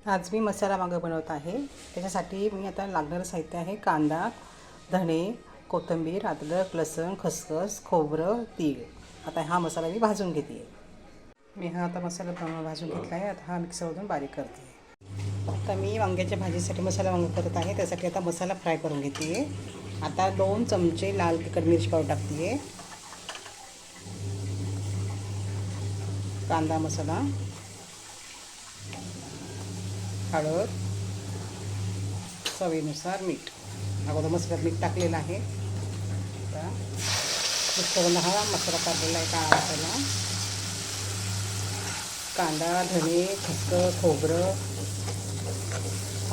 आज मी मसाला वांगं बनवत आहे. त्याच्यासाठी मी आता लागणारं साहित्य आहे कांदा, धणे, कोथिंबीर, अद्रक, लसूण, खसखस, खोबरं, तीळ. आता हा मसाला मी भाजून घेते. मी आता मसाला भाजून घेतला आहे. आता हा मिक्सरमधून बारीक करते. आता मी वांग्याच्या भाजीसाठी मसाला वांगं करत आहे. त्यासाठी आता मसाला फ्राय करून घेते. आता 2 चमचे लाल तिखट मिरची पावडर टाकते. कांदा मसाला, हळद, चवीनुसार मीठ. अगोदर मसाल्यात मीठ टाकलेलं आहे. आता मिक्सरला हा मसाला काढलेला आहे. काळा मसाला, कांदा, धणे, खसखस, खोबरं,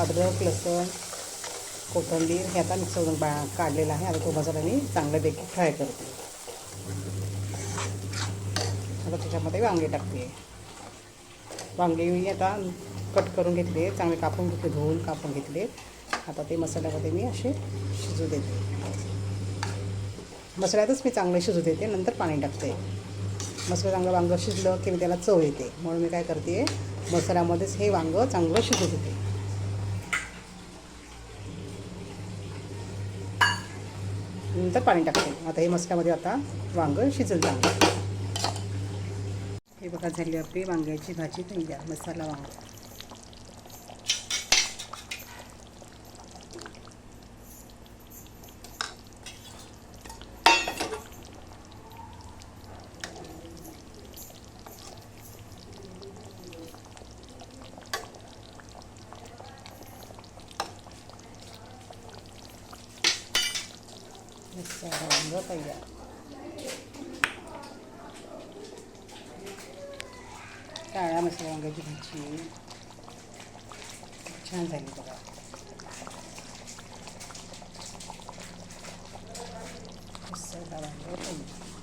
अद्रक, लसूण, कोथिंबीर हे आता मिक्सरमधून काढलेला आहे. आता तो मसाला मी चांगल्यापैकी फ्राय करते. आता त्याच्यामध्ये वांगे टाकते. वांगे मी आता कट करून घेतले, चांगले कापून घेतले, धुवून कापून घेतले. आता ते मसाल्यामध्ये मी असे शिजू देते. मसाल्यातच मी चांगले शिजू देते, नंतर पाणी टाकते. मसाला चांगलं वांगं शिजलं की मी त्याला चव येते, म्हणून मी काय करते, मसाल्यामध्येच हे वांगं चांगलं शिजू देते. नंतर पाणी टाकते. आता हे मसाल्यामध्ये आता वांगं शिजलं चांगलं. हे बघा झाली आपली वांग्याची भाजी तयार. मसाला वांगं. मसाला वांगं तयार. काळ्या मसाला वांग्याची भाजी छान झाली बघा. मसाला वांगं तयार.